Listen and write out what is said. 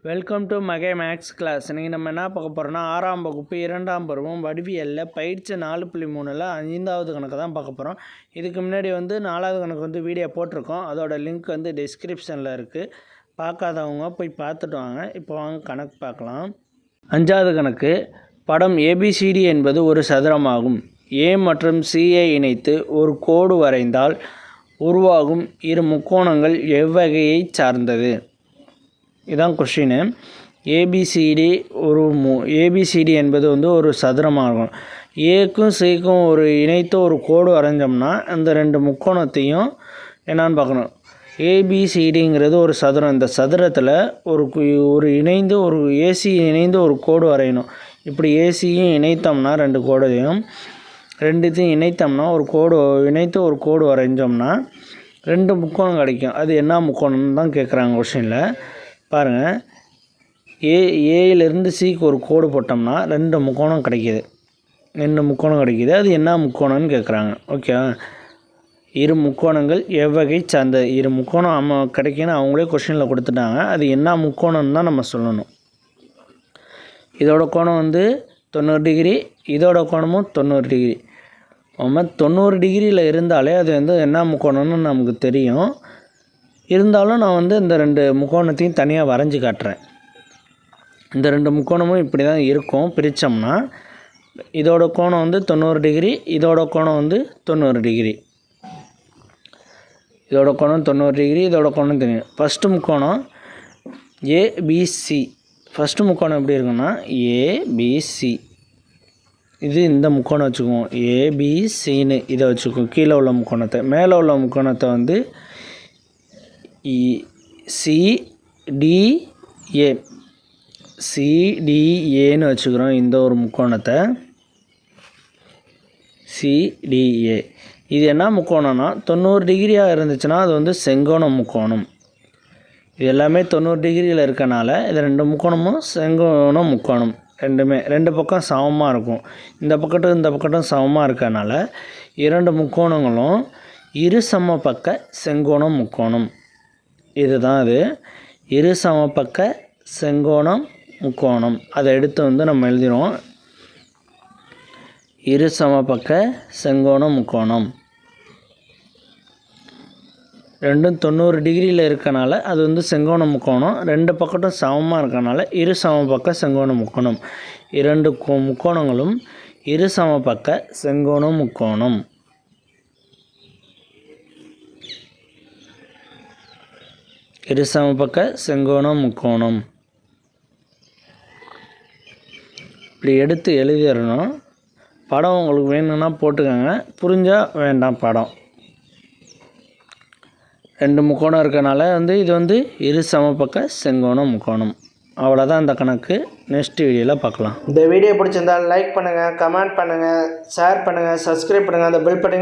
Welcome to Mahe maths class. இன்றைக்கி நம்ம என்ன பார்க்க போகிறோன்னா 6ஆம் வகுப்பு 2ஆம் பருவம் வடிவியலில் பயிற்சி 4.3ல் 5வது கணக்கு தான் பார்க்க போகிறோம். இதுக்கு முன்னாடி 4வது கணக்கு வீடியோ போட்டிருக்கோம். அதோட லிங்க் டிஸ்கிரிப்ஷனில் இருக்குது. பார்க்காதவங்க போய் பார்த்துட்டு வாங்க. இப்போ வாங்க கணக்கு பார்க்கலாம். 5வது கணக்கு. படம் ஏபிசிடி என்பது ஒரு சதுரமாகும். ஏ மற்றும் சியை இணைத்து ஒரு கோடு வரைந்தால் உருவாகும் இரு முக்கோணங்கள் எவ்வகையை சார்ந்தது? இதான் கொஸ்டின். ஏபிசிடி என்பது ஒரு சதுரமாகும். ஏக்கும் சிக்கும் இணைத்து ஒரு கோடு வரைஞ்சோம்னா அந்த ரெண்டு முக்கோணத்தையும் என்னான்னு பார்க்கணும். ஏபிசிடிங்கிறது ஒரு சதுரம். இந்த சதுரத்தில் ஏசி இணைந்து ஒரு கோடு வரையணும். இப்படி ஏசியும் இணைத்தோம்னா ரெண்டுத்தையும் இணைத்தோம்னா இணைத்து ஒரு கோடு வரைஞ்சோம்னா ரெண்டு முக்கோணம் கிடைக்கும். அது என்ன முக்கோணம்னு தான் கேட்குறாங்க கொஸ்டினில். பாருங்கள், ஏயிலிருந்து சிக்கு ஒரு கோடு போட்டோம்னா ரெண்டு முக்கோணம் கிடைக்கிது. அது என்ன முக்கோணம்னு கேட்குறாங்க. ஓகேவா? இரு முக்கோணங்கள் எவ்வகை சார்ந்த இரு முக்கோணம் கிடைக்குன்னு அவங்களே கொஸ்டினில் கொடுத்துட்டாங்க. அது என்ன முக்கோணம்னு தான் நம்ம சொல்லணும். இதோட கோணம் 90 டிகிரி, இதோட கோணமும் 90 டிகிரி. நம்ம 90 டிகிரியில் இருந்தாலே அது என்ன முக்கோணம்னு நமக்கு தெரியும். இருந்தாலும் நான் இந்த ரெண்டு முக்கோணத்தையும் தனியாக வரைஞ்சி காட்டுறேன். இந்த ரெண்டு முக்கோணமும் இப்படி தான் இருக்கும். பிரித்தோம்னா இதோட கோணம் 90 டிகிரி, இதோட கோணம் 90 டிகிரி. இதோட கோணம் 90 டிகிரி, இதோட கோணம் தெரியும். ஃபஸ்ட்டு முக்கோணம் ஏபிசி. ஃபஸ்ட்டு முக்கோணம் எப்படி இருக்குன்னா ஏபிசி. இது இந்த முக்கோணம் வச்சுக்குவோம். ஏபிசின்னு இதை வச்சுக்குவோம். கீழே உள்ள முக்கோணத்தை. மேலே உள்ள முக்கோணத்தை சிடிஏன்னு வச்சுக்கிறோம். இந்த ஒரு முக்கோணத்தை சிடிஏ. இது என்ன முக்கோணம்னா 90 டிகிரியாக இருந்துச்சுன்னா அது செங்கோண முக்கோணம். இது எல்லாமே 90 டிகிரியில் இருக்கனால இது ரெண்டு முக்கோணமும் செங்கோண முக்கோணம். ரெண்டு பக்கம் சமமாக இருக்கும். இந்த பக்கட்டும் சமமாக இருக்கனால இரண்டு முக்கோணங்களும் இரு சமபக்க செங்கோண முக்கோணம். இதுதான் அது இரு சமபக்க செங்கோணம் முக்கோணம். அதை எடுத்து நம்ம எழுதிடுவோம். இரு சமபக்க செங்கோண முக்கோணம். ரெண்டும் 90 டிகிரியில் இருக்கனால அது செங்கோண முக்கோணம். ரெண்டு பக்கட்டும் சமமாக இருக்கனால இரு சமபக்க செங்கோண முக்கோணம். இரண்டு முக்கோணங்களும் இரு சமபக்க செங்கோண முக்கோணம். இரு சமபக்க செங்கோண முக்கோணம். இப்படி எடுத்து எழுதிடணும். படம் உங்களுக்கு வேணும்னா போட்டுக்கோங்க, புரிஞ்சால் வேண்டாம். படம் ரெண்டு முக்கோணம் இருக்கனால இது இரு சமபக்க செங்கோண முக்கோணம். அவ்வளோதான் இந்த கணக்கு. நெக்ஸ்ட் வீடியோவில் பார்க்கலாம். இந்த வீடியோ பிடிச்சிருந்தால் லைக் பண்ணுங்கள், கமெண்ட் பண்ணுங்கள், ஷேர் பண்ணுங்கள், சப்ஸ்கிரைப் பண்ணுங்கள். அந்த பெல் பட்டன்